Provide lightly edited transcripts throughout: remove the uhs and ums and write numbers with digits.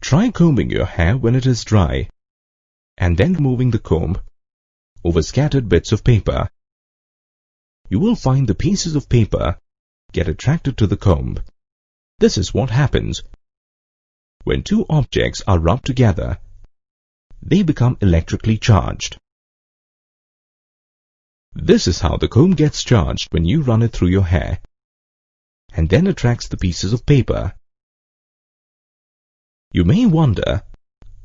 Try combing your hair when it is dry, and then moving the comb over scattered bits of paper. You will find the pieces of paper get attracted to the comb. This is what happens when two objects are rubbed together. They become electrically charged. This is how the comb gets charged when you run it through your hair, and then attracts the pieces of paper. You may wonder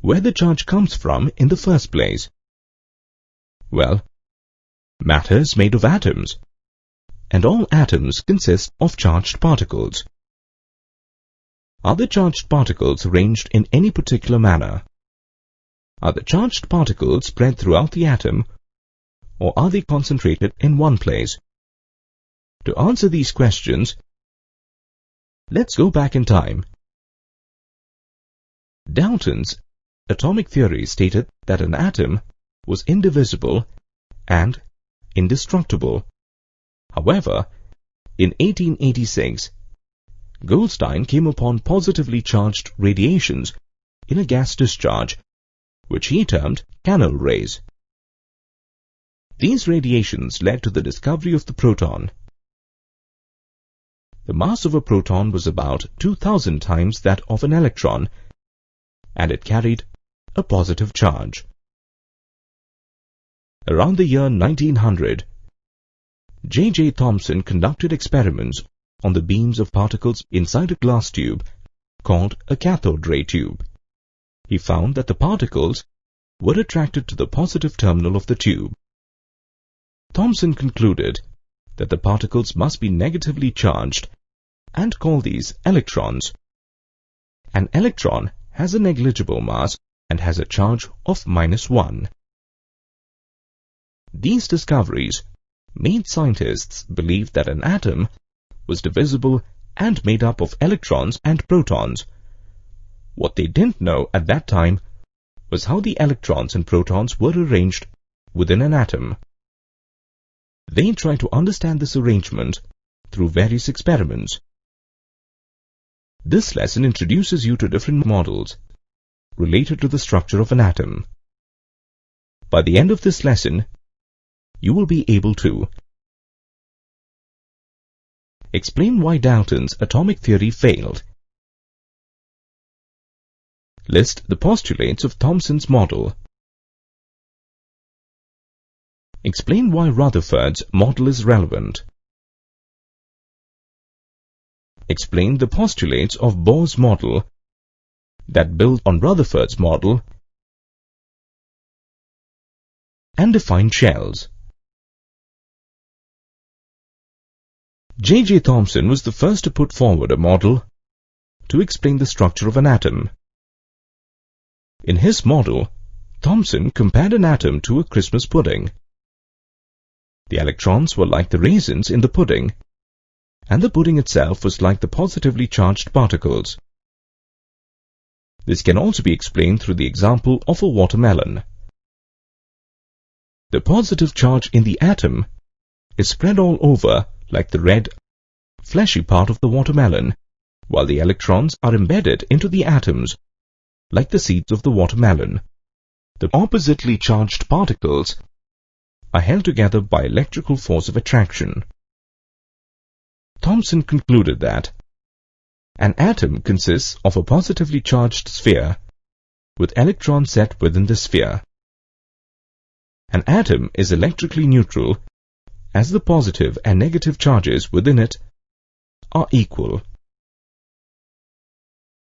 where the charge comes from in the first place. Well, matter is made of atoms, and all atoms consist of charged particles. Are the charged particles arranged in any particular manner? Are the charged particles spread throughout the atom, or are they concentrated in one place? To answer these questions, let's go back in time. Dalton's atomic theory stated that an atom was indivisible and indestructible. However, in 1886, Goldstein came upon positively charged radiations in a gas discharge, which he termed canal rays. These radiations led to the discovery of the proton. The mass of a proton was about 2,000 times that of an electron, and it carried a positive charge. Around the year 1900, J. Thomson conducted experiments on the beams of particles inside a glass tube called a cathode ray tube. He found that the particles were attracted to the positive terminal of the tube. Thomson concluded that the particles must be negatively charged and called these electrons. An electron has a negligible mass and has a charge of -1. These discoveries made scientists believe that an atom was divisible and made up of electrons and protons. What they didn't know at that time was how the electrons and protons were arranged within an atom. They tried to understand this arrangement through various experiments. This lesson introduces you to different models related to the structure of an atom. By the end of this lesson, you will be able to explain why Dalton's atomic theory failed, list the postulates of Thomson's model, explain why Rutherford's model is relevant, explain the postulates of Bohr's model that build on Rutherford's model, and define shells. J. Thomson was the first to put forward a model to explain the structure of an atom. In his model, Thomson compared an atom to a Christmas pudding. The electrons were like the raisins in the pudding, and the pudding itself was like the positively charged particles. This can also be explained through the example of a watermelon. The positive charge in the atom is spread all over like the red, fleshy part of the watermelon, while the electrons are embedded into the atoms like the seeds of the watermelon. The oppositely charged particles are held together by electrical force of attraction. Thomson concluded that an atom consists of a positively charged sphere with electrons set within the sphere. An atom is electrically neutral as the positive and negative charges within it are equal.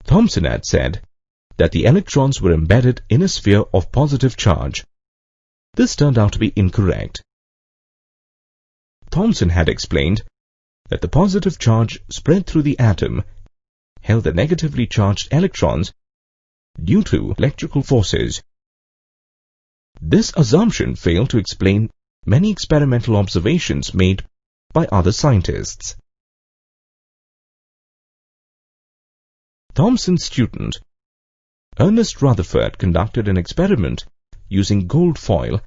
Thomson had said that the electrons were embedded in a sphere of positive charge. This turned out to be incorrect. Thomson had explained that the positive charge spread through the atom held the negatively charged electrons due to electrical forces. This assumption failed to explain many experimental observations made by other scientists. Thomson's student, Ernest Rutherford, conducted an experiment using gold foil,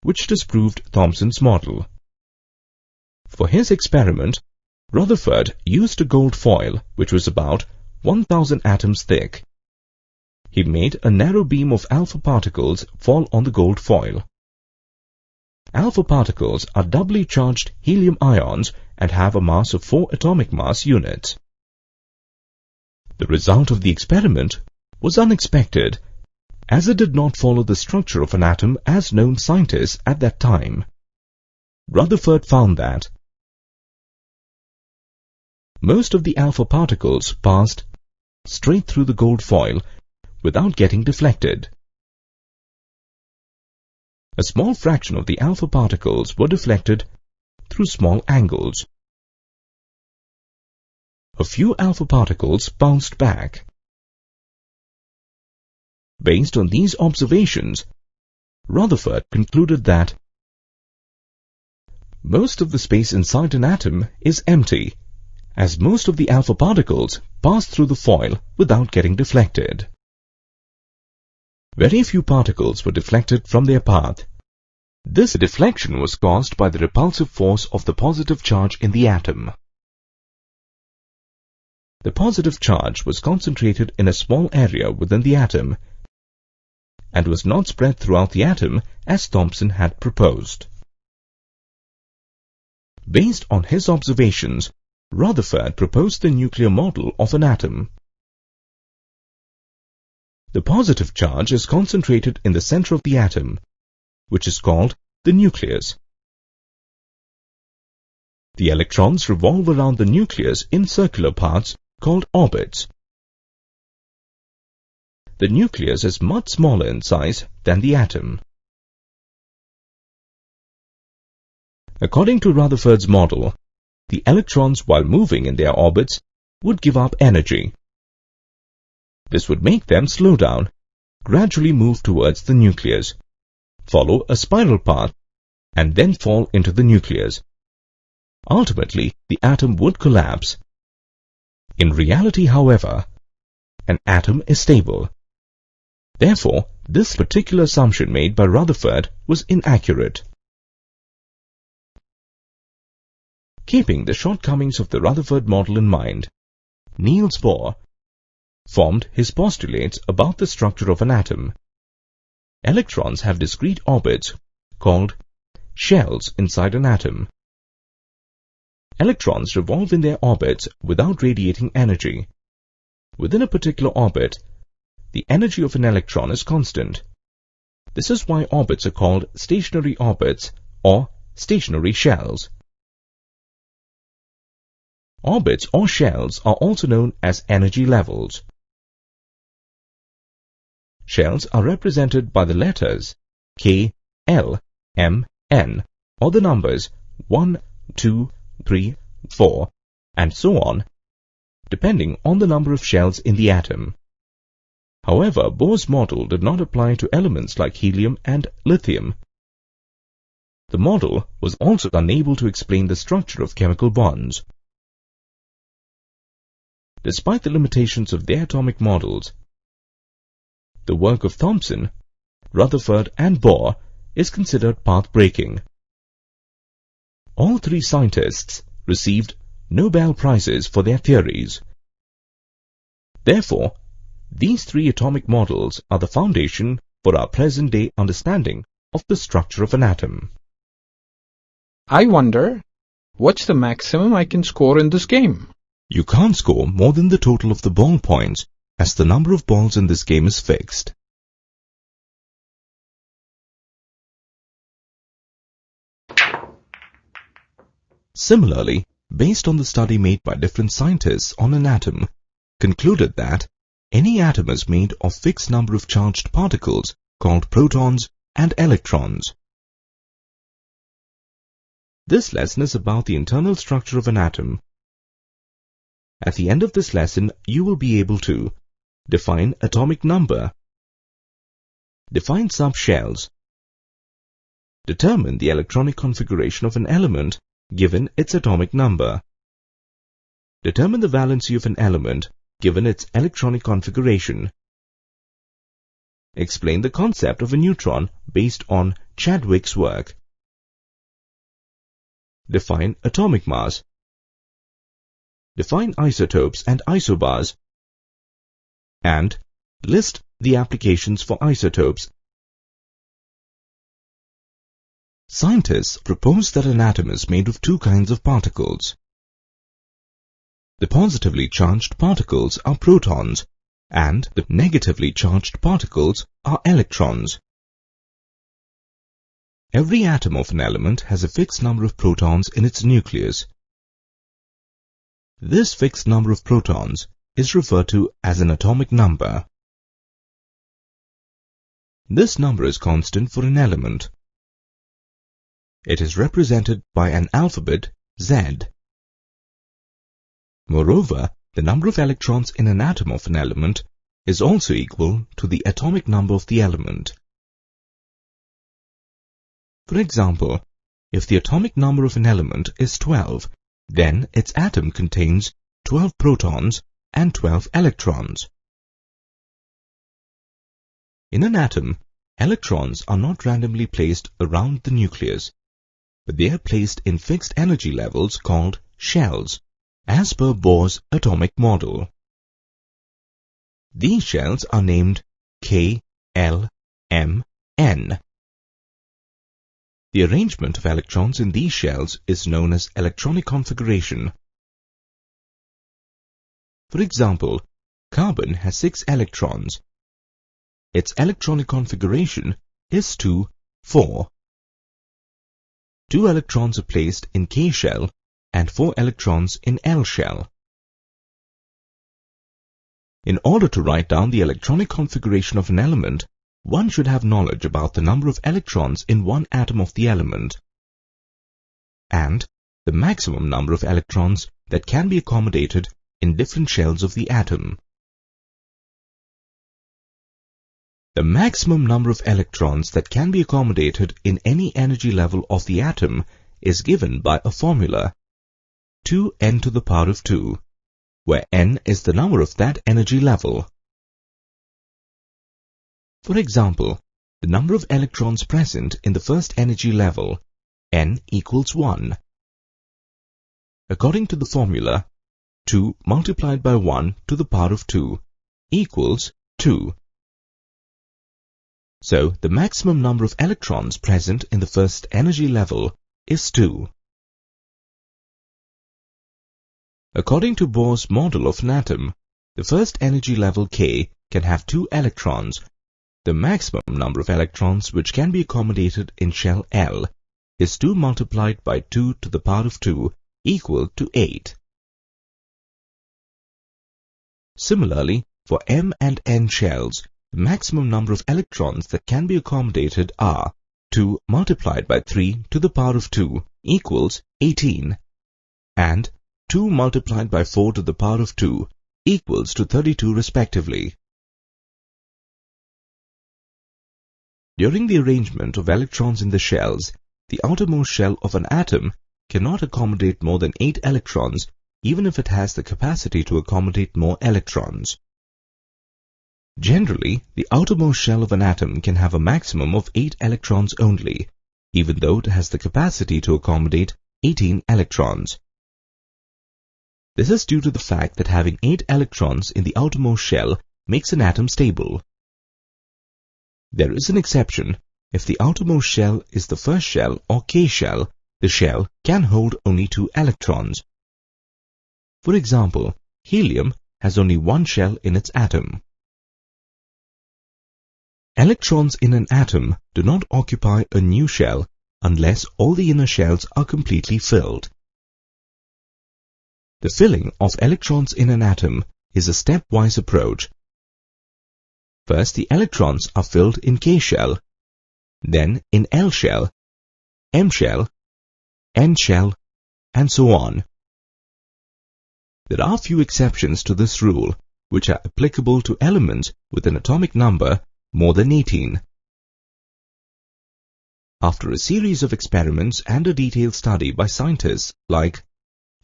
which disproved Thomson's model. For his experiment, Rutherford used a gold foil which was about 1,000 atoms thick. he made a narrow beam of alpha particles fall on the gold foil. Alpha particles are doubly charged helium ions and have a mass of 4 atomic mass units. The result of the experiment was unexpected, as it did not follow the structure of an atom as known scientists at that time. Rutherford found that most of the alpha particles passed straight through the gold foil without getting deflected. A small fraction of the alpha particles were deflected through small angles. A few alpha particles bounced back. Based on these observations, Rutherford concluded that most of the space inside an atom is empty, as most of the alpha particles pass through the foil without getting deflected. Very few particles were deflected from their path. This deflection was caused by the repulsive force of the positive charge in the atom. The positive charge was concentrated in a small area within the atom and was not spread throughout the atom as Thomson had proposed. Based on his observations, Rutherford proposed the nuclear model of an atom. The positive charge is concentrated in the center of the atom, which is called the nucleus. The electrons revolve around the nucleus in circular paths called orbits. The nucleus is much smaller in size than the atom. According to Rutherford's model, the electrons, while moving in their orbits, would give up energy. This would make them slow down, gradually move towards the nucleus, follow a spiral path, and then fall into the nucleus. Ultimately, the atom would collapse. In reality, however, an atom is stable. Therefore, this particular assumption made by Rutherford was inaccurate. Keeping the shortcomings of the Rutherford model in mind, Niels Bohr formed his postulates about the structure of an atom. Electrons have discrete orbits called shells inside an atom. Electrons revolve in their orbits without radiating energy. Within a particular orbit, the energy of an electron is constant. This is why orbits are called stationary orbits or stationary shells. Orbits or shells are also known as energy levels. Shells are represented by the letters K, L, M, N, or the numbers 1, 2, 3, 4, and so on, depending on the number of shells in the atom. However, Bohr's model did not apply to elements like helium and lithium. The model was also unable to explain the structure of chemical bonds. Despite the limitations of their atomic models, the work of Thomson, Rutherford, and Bohr is considered path-breaking. All three scientists received Nobel Prizes for their theories. Therefore, these three atomic models are the foundation for our present-day understanding of the structure of an atom. I wonder, what's the maximum I can score in this game? You can't score more than the total of the ball points, as the number of balls in this game is fixed. Similarly, based on the study made by different scientists on an atom, concluded that any atom is made of fixed number of charged particles called protons and electrons. This lesson is about the internal structure of an atom. At the end of this lesson, you will be able to define atomic number, define subshells, determine the electronic configuration of an element given its atomic number, determine the valency of an element given its electronic configuration, explain the concept of a neutron based on Chadwick's work, define atomic mass, define isotopes and isobars, and List the applications for isotopes. Scientists propose that an atom is made of two kinds of particles. The positively charged particles are protons, and the negatively charged particles are electrons. Every atom of an element has a fixed number of protons in its nucleus. This fixed number of protons is referred to as an atomic number. This number is constant for an element. It is represented by an alphabet Z. Moreover, the number of electrons in an atom of an element is also equal to the atomic number of the element. For example, if the atomic number of an element is 12, then its atom contains 12 protons and 12 electrons. In an atom, electrons are not randomly placed around the nucleus, but they are placed in fixed energy levels called shells, as per Bohr's atomic model. These shells are named K, L, M, N. The arrangement of electrons in these shells is known as electronic configuration. For example, carbon has 6 electrons. Its electronic configuration is 2, 4. 2 electrons are placed in K shell and 4 electrons in L shell. In order to write down the electronic configuration of an element, one should have knowledge about the number of electrons in one atom of the element and the maximum number of electrons that can be accommodated in different shells of the atom. The maximum number of electrons that can be accommodated in any energy level of the atom is given by a formula 2n to the power of 2, where n is the number of that energy level. For example, the number of electrons present in the first energy level, n equals 1. According to the formula, 2 multiplied by 1 to the power of 2 equals 2. So, the maximum number of electrons present in the first energy level is 2. According to Bohr's model of an atom, the first energy level K can have 2 electrons. The maximum number of electrons which can be accommodated in shell L is 2 multiplied by 2 to the power of 2 equal to 8. Similarly, for M and N shells, the maximum number of electrons that can be accommodated are 2 multiplied by 3 to the power of 2 equals 18 and 2 multiplied by 4 to the power of 2 equals to 32 respectively. During the arrangement of electrons in the shells, the outermost shell of an atom cannot accommodate more than 8 electrons even if it has the capacity to accommodate more electrons. Generally, the outermost shell of an atom can have a maximum of 8 electrons only, even though it has the capacity to accommodate 18 electrons. This is due to the fact that having 8 electrons in the outermost shell makes an atom stable. There is an exception. If the outermost shell is the first shell or K shell, the shell can hold only 2 electrons. For example, helium has only 1 shell in its atom. Electrons in an atom do not occupy a new shell unless all the inner shells are completely filled. The filling of electrons in an atom is a stepwise approach. First, the electrons are filled in K shell, then in L shell, M shell, N shell, and so on. There are few exceptions to this rule, which are applicable to elements with an atomic number more than 18. After a series of experiments and a detailed study by scientists like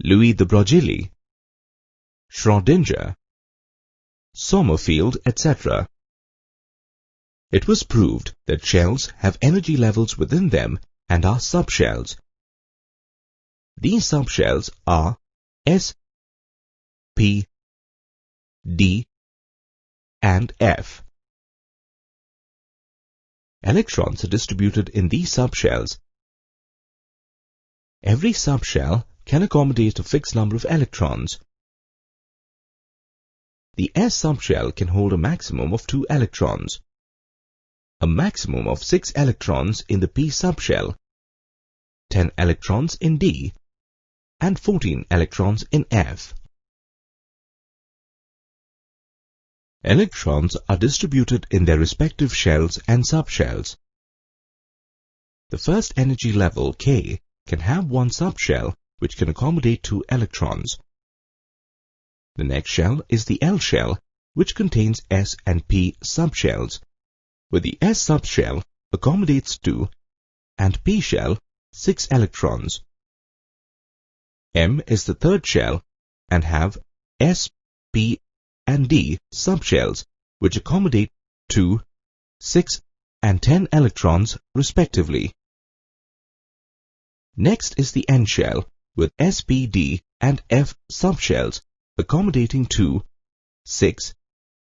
Louis de Broglie, Schrödinger, Sommerfeld, etc., it was proved that shells have energy levels within them and are subshells. These subshells are S, P, D, and F. Electrons are distributed in these subshells. Every subshell can accommodate a fixed number of electrons. The S subshell can hold a maximum of 2 electrons, a maximum of 6 electrons in the P subshell, 10 electrons in D, and 14 electrons in F. Electrons are distributed in their respective shells and subshells. The first energy level, K, can have one subshell which can accommodate 2 electrons. The next shell is the L shell, which contains S and P subshells, where the S subshell accommodates 2 and P shell 6 electrons. M is the third shell and have S, P, and D subshells, which accommodate 2, 6, and 10 electrons respectively. Next is the N shell with S, P, D, and F subshells accommodating 2, 6,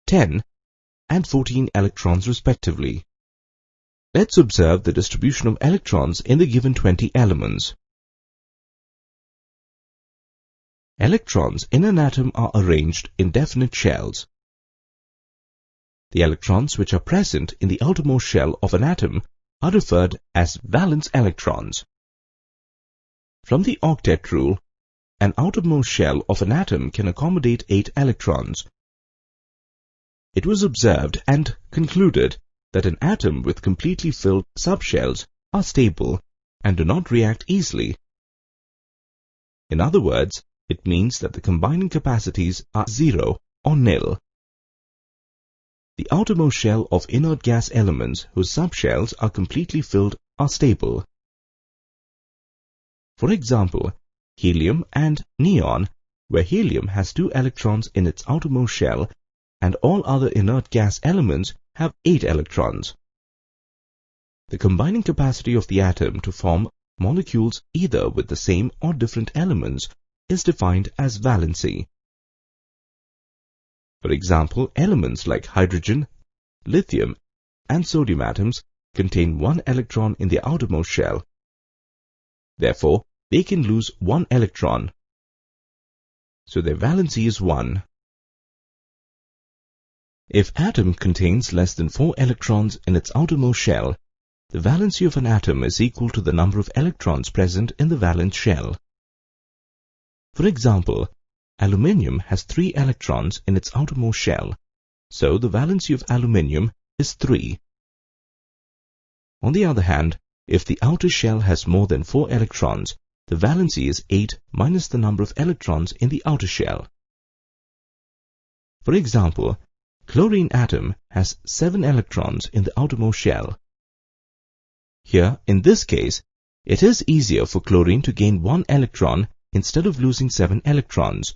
10, and 14 electrons respectively. Let's observe the distribution of electrons in the given 20 elements. Electrons in an atom are arranged in definite shells. The electrons which are present in the outermost shell of an atom are referred as valence electrons. From the octet rule, an outermost shell of an atom can accommodate 8 electrons. It was observed and concluded that an atom with completely filled subshells are stable and do not react easily. In other words, it means that the combining capacities are 0 or nil. The outermost shell of inert gas elements whose subshells are completely filled are stable. For example, helium and neon, where helium has 2 electrons in its outermost shell and all other inert gas elements have 8 electrons. The combining capacity of the atom to form molecules either with the same or different elements is defined as valency. For example, elements like hydrogen, lithium, and sodium atoms contain 1 electron in the outermost shell. Therefore, they can lose 1 electron. So their valency is 1. If atom contains less than 4 electrons in its outermost shell, the valency of an atom is equal to the number of electrons present in the valence shell. For example, aluminium has 3 electrons in its outermost shell, so the valency of aluminium is 3. On the other hand, if the outer shell has more than 4 electrons, the valency is 8 minus the number of electrons in the outer shell. For example, chlorine atom has 7 electrons in the outermost shell. Here, in this case, it is easier for chlorine to gain 1 electron instead of losing 7 electrons.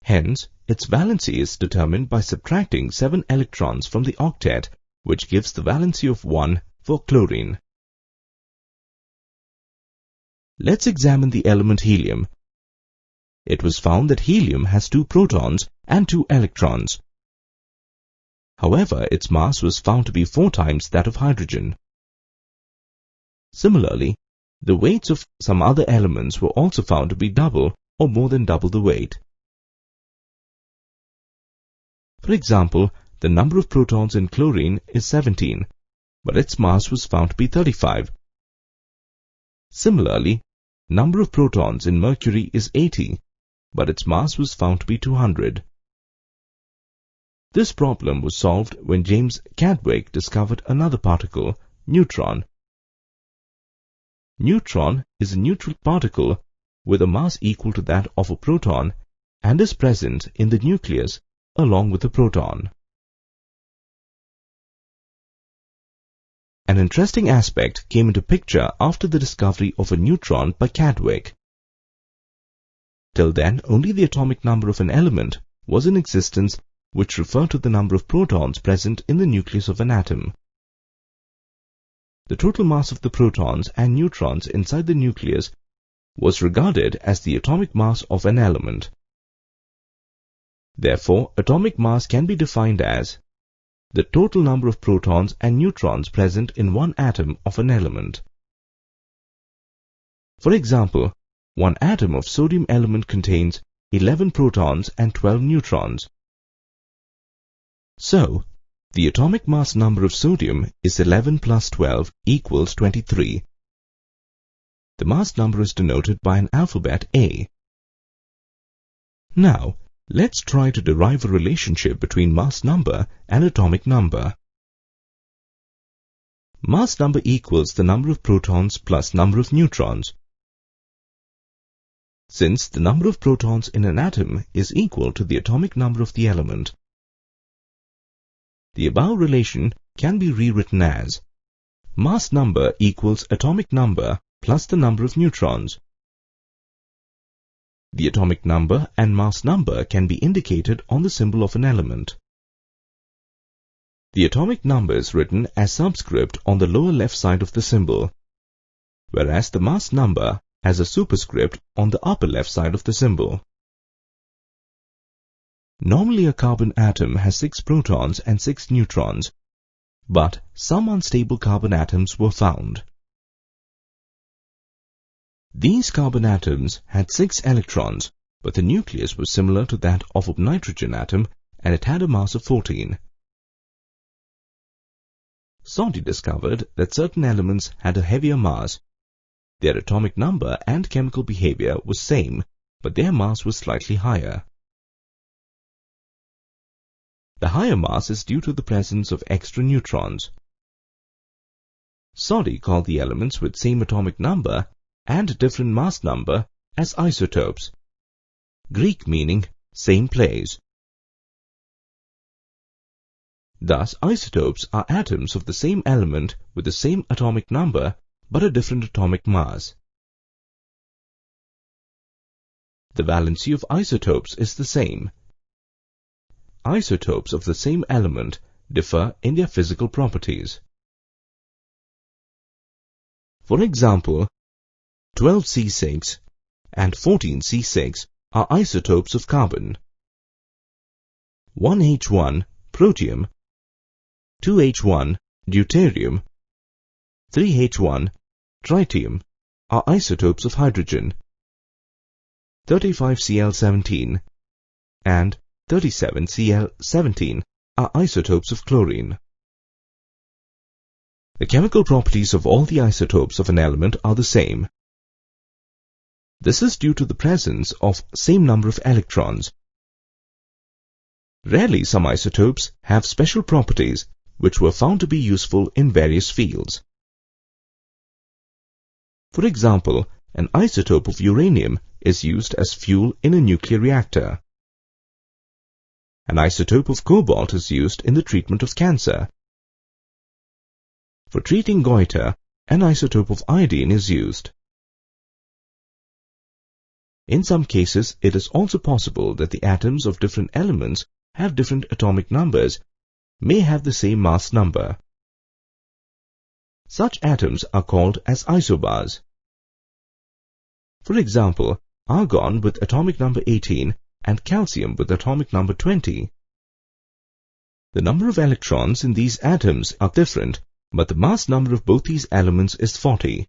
Hence, its valency is determined by subtracting 7 electrons from the octet, which gives the valency of 1 for chlorine. Let's examine the element helium. It was found that helium has 2 protons and 2 electrons. However, its mass was found to be 4 times that of hydrogen. Similarly, the weights of some other elements were also found to be double or more than double the weight. For example, the number of protons in chlorine is 17, but its mass was found to be 35. Similarly, number of protons in mercury is 80, but its mass was found to be 200. This problem was solved when James Chadwick discovered another particle, neutron. Neutron is a neutral particle with a mass equal to that of a proton and is present in the nucleus along with the proton. An interesting aspect came into picture after the discovery of a neutron by Chadwick. Till then, only the atomic number of an element was in existence, which referred to the number of protons present in the nucleus of an atom. The total mass of the protons and neutrons inside the nucleus was regarded as the atomic mass of an element. Therefore, atomic mass can be defined as the total number of protons and neutrons present in one atom of an element. For example, one atom of sodium element contains 11 protons and 12 neutrons. So, the atomic mass number of sodium is 11 plus 12 equals 23. The mass number is denoted by an alphabet A. Now, let's try to derive a relationship between mass number and atomic number. Mass number equals the number of protons plus number of neutrons. Since the number of protons in an atom is equal to the atomic number of the element, the above relation can be rewritten as mass number equals atomic number plus the number of neutrons. The atomic number and mass number can be indicated on the symbol of an element. The atomic number is written as subscript on the lower left side of the symbol, whereas the mass number has a superscript on the upper left side of the symbol. Normally, a carbon atom has 6 protons and 6 neutrons, but some unstable carbon atoms were found. These carbon atoms had 6 electrons, but the nucleus was similar to that of a nitrogen atom and it had a mass of 14. Soddy discovered that certain elements had a heavier mass. Their atomic number and chemical behavior was same, but their mass was slightly higher. The higher mass is due to the presence of extra neutrons. Soddy called the elements with same atomic number and different mass number as isotopes, Greek meaning same place. Thus, isotopes are atoms of the same element with the same atomic number but a different atomic mass. The valency of isotopes is the same. Isotopes of the same element differ in their physical properties. For example, 12C6 and 14C6 are isotopes of carbon. 1H1 protium, 2H1 deuterium, 3H1 tritium are isotopes of hydrogen. 35Cl17 and 37Cl17 are isotopes of chlorine. The chemical properties of all the isotopes of an element are the same. This is due to the presence of same number of electrons. Rarely some isotopes have special properties which were found to be useful in various fields. For example, an isotope of uranium is used as fuel in a nuclear reactor. An isotope of cobalt is used in the treatment of cancer. For treating goiter, an isotope of iodine is used. In some cases, it is also possible that the atoms of different elements have different atomic numbers, may have the same mass number. Such atoms are called as isobars. For example, argon with atomic number 18 and calcium with atomic number 20. The number of electrons in these atoms are different, but the mass number of both these elements is 40.